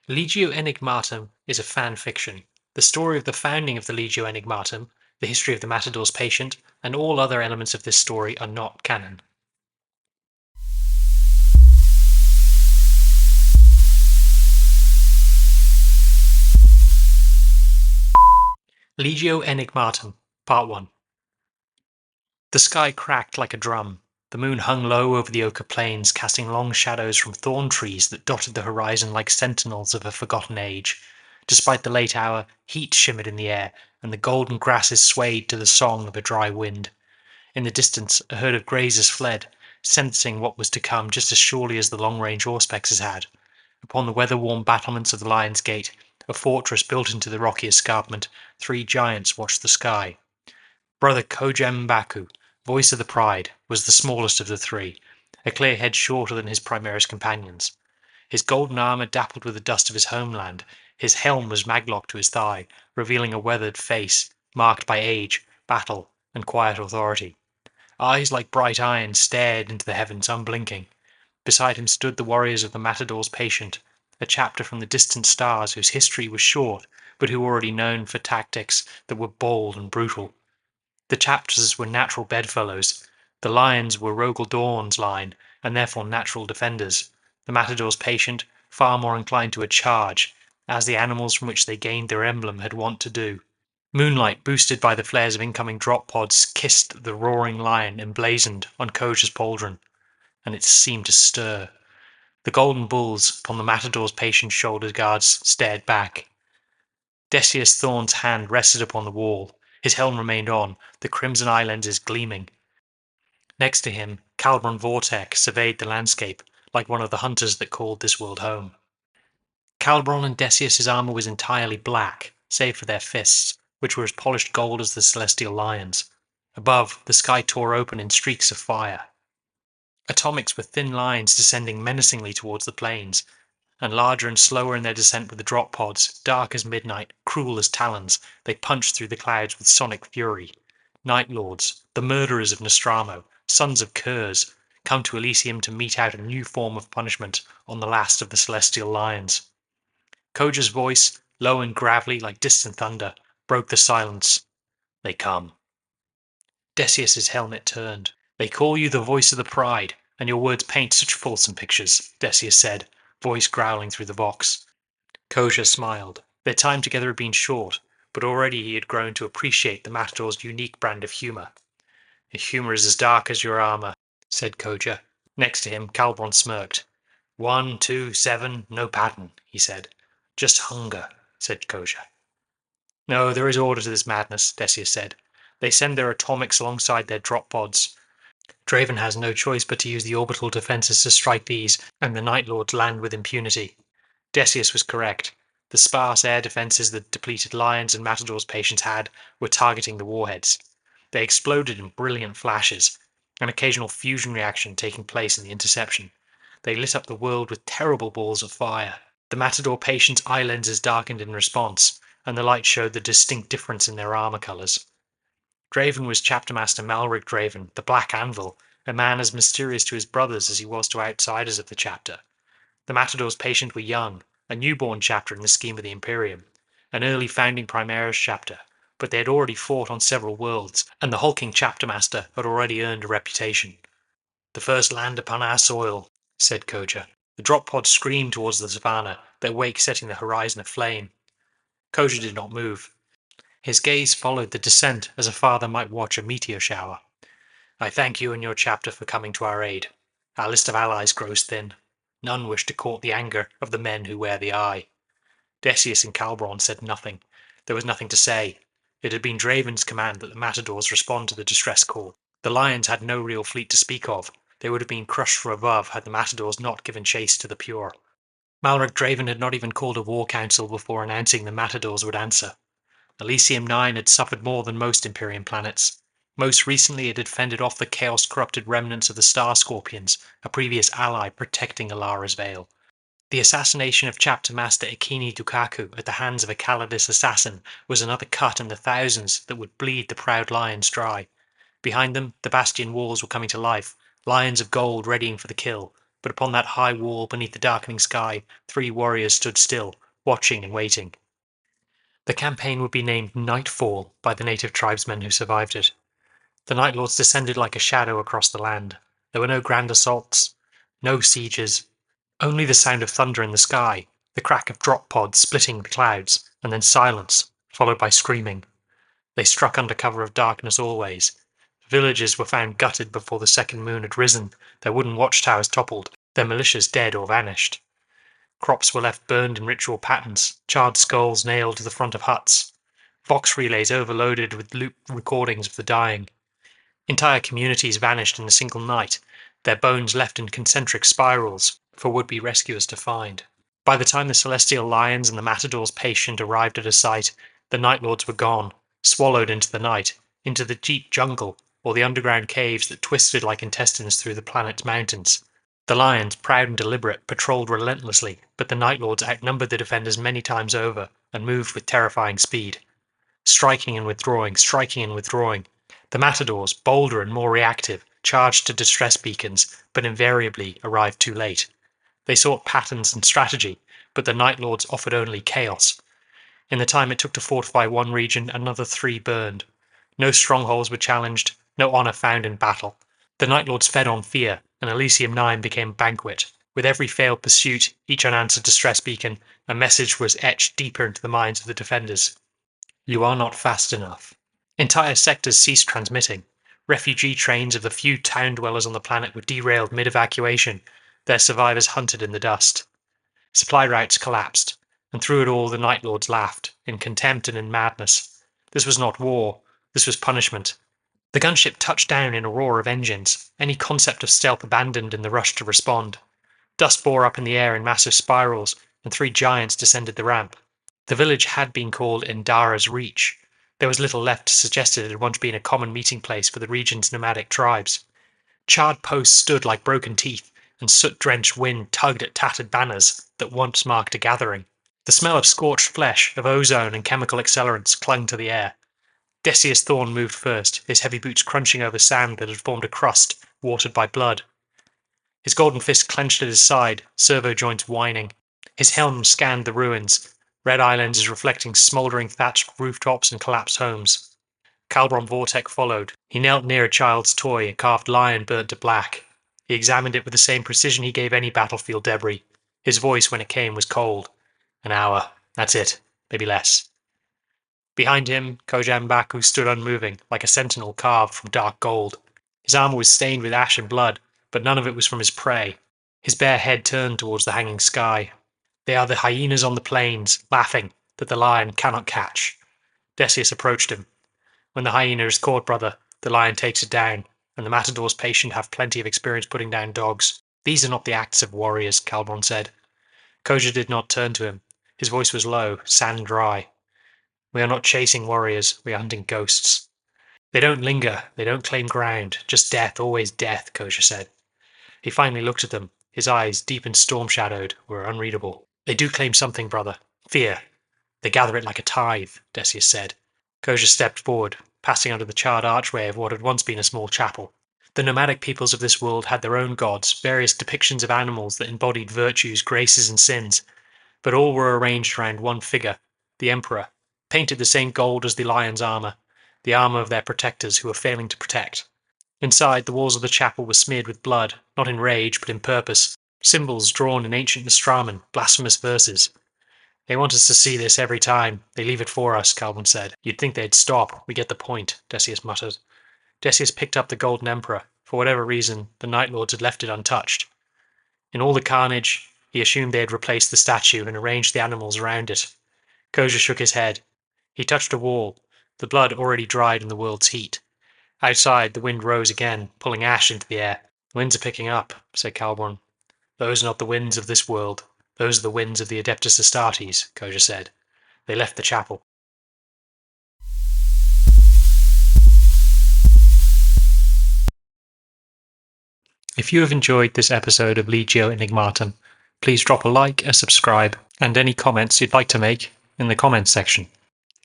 Legio Enigmatum is a fan fiction. The story of the founding of the Legio Enigmatum, the history of the Matadors Patient, and all other elements of this story are not canon. Legio Enigmatum, Part 1. The sky cracked like a drum. The moon hung low over the ochre plains, casting long shadows from thorn trees that dotted the horizon like sentinels of a forgotten age. Despite the late hour, heat shimmered in the air, and the golden grasses swayed to the song of a dry wind. In the distance, a herd of grazers fled, sensing what was to come just as surely as the long-range auspexes had. Upon the weather-worn battlements of the Lion's Gate, a fortress built into the rocky escarpment, three giants watched the sky. Brother Kojembaku, voice of the pride, was the smallest of the three, a clear head shorter than his primaris companions. His golden armor dappled with the dust of his homeland, his helm was maglocked to his thigh, revealing a weathered face, marked by age, battle, and quiet authority. Eyes like bright iron stared into the heavens unblinking. Beside him stood the warriors of the Matadors Patient, a chapter from the distant stars whose history was short, but who were already known for tactics that were bold and brutal. The chapters were natural bedfellows. The lions were Rogel Dawn's line, and therefore natural defenders. The Matadors Patient, far more inclined to a charge, as the animals from which they gained their emblem had wont to do. Moonlight, boosted by the flares of incoming drop pods, kissed the roaring lion emblazoned on Koja's pauldron, and it seemed to stir. The golden bulls upon the Matador's Patient shoulder guards stared back. Decius Thorn's hand rested upon the wall. His helm remained on, the crimson eye lenses gleaming. Next to him, Calbron Vortek surveyed the landscape, like one of the hunters that called this world home. Calbron and Decius's armor was entirely black, save for their fists, which were as polished gold as the celestial lions. Above, the sky tore open in streaks of fire. Atomics were thin lines descending menacingly towards the plains, and larger and slower in their descent were the drop pods, dark as midnight, cruel as talons. They punched through the clouds with sonic fury. Night Lords, the murderers of Nostramo, sons of Kurz, come to Elysium to mete out a new form of punishment on the last of the celestial lions. Koja's voice, low and gravelly like distant thunder, broke the silence. They come. Decius's helmet turned. They call you the voice of the pride, and your words paint such fulsome pictures, Decius said, voice growling through the vox. Koja smiled. Their time together had been short, but already he had grown to appreciate the Matador's unique brand of humour. Your humour is as dark as your armour, said Koja. Next to him, Calbron smirked. 1, 2, 7, no pattern, he said. Just hunger, said Koja. No, there is order to this madness, Decius said. They send their atomics alongside their drop pods. Draven has no choice but to use the orbital defences to strike these, and the Night Lords land with impunity. Decius was correct. The sparse air defences the depleted Lions and Matadors Patients had were targeting the warheads. They exploded in brilliant flashes, an occasional fusion reaction taking place in the interception. They lit up the world with terrible balls of fire. The Matador Patients' eye lenses darkened in response, and the light showed the distinct difference in their armour colours. Draven was Chapter Master Malric Draven, the Black Anvil, a man as mysterious to his brothers as he was to outsiders of the chapter. The Matadors Patient were young, a newborn chapter in the scheme of the Imperium, an early founding primaris chapter, but they had already fought on several worlds, and the hulking Chapter Master had already earned a reputation. The first land upon our soil, said Koja. The drop pods screamed towards the savannah, their wake setting the horizon aflame. Koja did not move. His gaze followed the descent as a father might watch a meteor shower. I thank you and your chapter for coming to our aid. Our list of allies grows thin. None wish to court the anger of the men who wear the eye. Decius and Calbron said nothing. There was nothing to say. It had been Draven's command that the Matadors respond to the distress call. The Lions had no real fleet to speak of. They would have been crushed from above had the Matadors not given chase to the pure. Malric Draven had not even called a war council before announcing the Matadors would answer. Elysium IX had suffered more than most Imperium planets. Most recently it had fended off the chaos-corrupted remnants of the Star Scorpions, a previous ally protecting Alara's Veil. The assassination of Chapter Master Ikini Dukaku at the hands of a Calidus assassin was another cut in the thousands that would bleed the proud lions dry. Behind them, the bastion walls were coming to life, lions of gold readying for the kill. but upon that high wall beneath the darkening sky, 3 warriors stood still, watching and waiting. The campaign would be named Nightfall by the native tribesmen who survived it. The Night Lords descended like a shadow across the land. There were no grand assaults, no sieges, only the sound of thunder in the sky, the crack of drop pods splitting the clouds, and then silence, followed by screaming. They struck under cover of darkness always. Villages were found gutted before the second moon had risen, their wooden watchtowers toppled, their militias dead or vanished. Crops were left burned in ritual patterns, charred skulls nailed to the front of huts, vox relays overloaded with looped recordings of the dying. Entire communities vanished in a single night, their bones left in concentric spirals for would-be rescuers to find. By the time the Celestial Lions and the Matadors Patient arrived at a site, the Night Lords were gone, swallowed into the night, into the deep jungle, or the underground caves that twisted like intestines through the planet's mountains. The Lions, proud and deliberate, patrolled relentlessly, but the Night Lords outnumbered the defenders many times over, and moved with terrifying speed. Striking and withdrawing, striking and withdrawing. The Matadors, bolder and more reactive, charged to distress beacons, but invariably arrived too late. They sought patterns and strategy, but the Night Lords offered only chaos. In the time it took to fortify one region, another 3 burned. No strongholds were challenged, no honour found in battle. The Night Lords fed on fear, and Elysium IX became banquet. With every failed pursuit, each unanswered distress beacon, a message was etched deeper into the minds of the defenders. You are not fast enough. Entire sectors ceased transmitting. Refugee trains of the few town dwellers on the planet were derailed mid-evacuation, their survivors hunted in the dust. Supply routes collapsed, and through it all the Night Lords laughed, in contempt and in madness. This was not war, this was punishment. The gunship touched down in a roar of engines, any concept of stealth abandoned in the rush to respond. Dust bore up in the air in massive spirals, and 3 giants descended the ramp. The village had been called Indara's Reach. There was little left to suggest it had once been a common meeting place for the region's nomadic tribes. Charred posts stood like broken teeth, and soot-drenched wind tugged at tattered banners that once marked a gathering. The smell of scorched flesh, of ozone and chemical accelerants clung to the air. Decius Thorn moved first, his heavy boots crunching over sand that had formed a crust, watered by blood. His golden fist clenched at his side, servo joints whining. His helm scanned the ruins, red eye lenses reflecting smouldering thatched rooftops and collapsed homes. Calbron Vortek followed. He knelt near a child's toy, a carved lion burnt to black. He examined it with the same precision he gave any battlefield debris. His voice, when it came, was cold. An hour. That's it. Maybe less. Behind him, Kojam Baku stood unmoving, like a sentinel carved from dark gold. His armor was stained with ash and blood, but none of it was from his prey. His bare head turned towards the hanging sky. They are the hyenas on the plains, laughing, that the lion cannot catch. Decius approached him. When the hyena is caught, brother, the lion takes it down, and the Matadors Patient have plenty of experience putting down dogs. These are not the acts of warriors, Calbron said. Koja did not turn to him. His voice was low, sand dry. We are not chasing warriors, we are hunting ghosts. They don't linger, they don't claim ground, just death, always death, Koja said. He finally looked at them. His eyes, deep and storm-shadowed, were unreadable. They do claim something, brother. Fear. They gather it like a tithe, Decius said. Koja stepped forward, passing under the charred archway of what had once been a small chapel. The nomadic peoples of this world had their own gods, various depictions of animals that embodied virtues, graces, and sins, but all were arranged around one figure, the Emperor, painted the same gold as the lion's armor, the armor of their protectors who were failing to protect. Inside, the walls of the chapel were smeared with blood, not in rage, but in purpose, symbols drawn in ancient Nostraman, blasphemous verses. They want us to see this every time. They leave it for us, Calvin said. You'd think they'd stop. We get the point, Decius muttered. Decius picked up the Golden Emperor. For whatever reason, the Night Lords had left it untouched. In all the carnage, he assumed they had replaced the statue and arranged the animals around it. Koja shook his head. He touched a wall, the blood already dried in the world's heat. Outside, the wind rose again, pulling ash into the air. The winds are picking up, said Calborn. Those are not the winds of this world. Those are the winds of the Adeptus Astartes, Koja said. They left the chapel. If you have enjoyed this episode of Legio Enigmatum, please drop a like, a subscribe, and any comments you'd like to make in the comments section.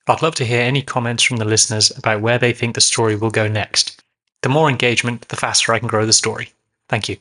I'd love to hear any comments from the listeners about where they think the story will go next. The more engagement, the faster I can grow the story. Thank you.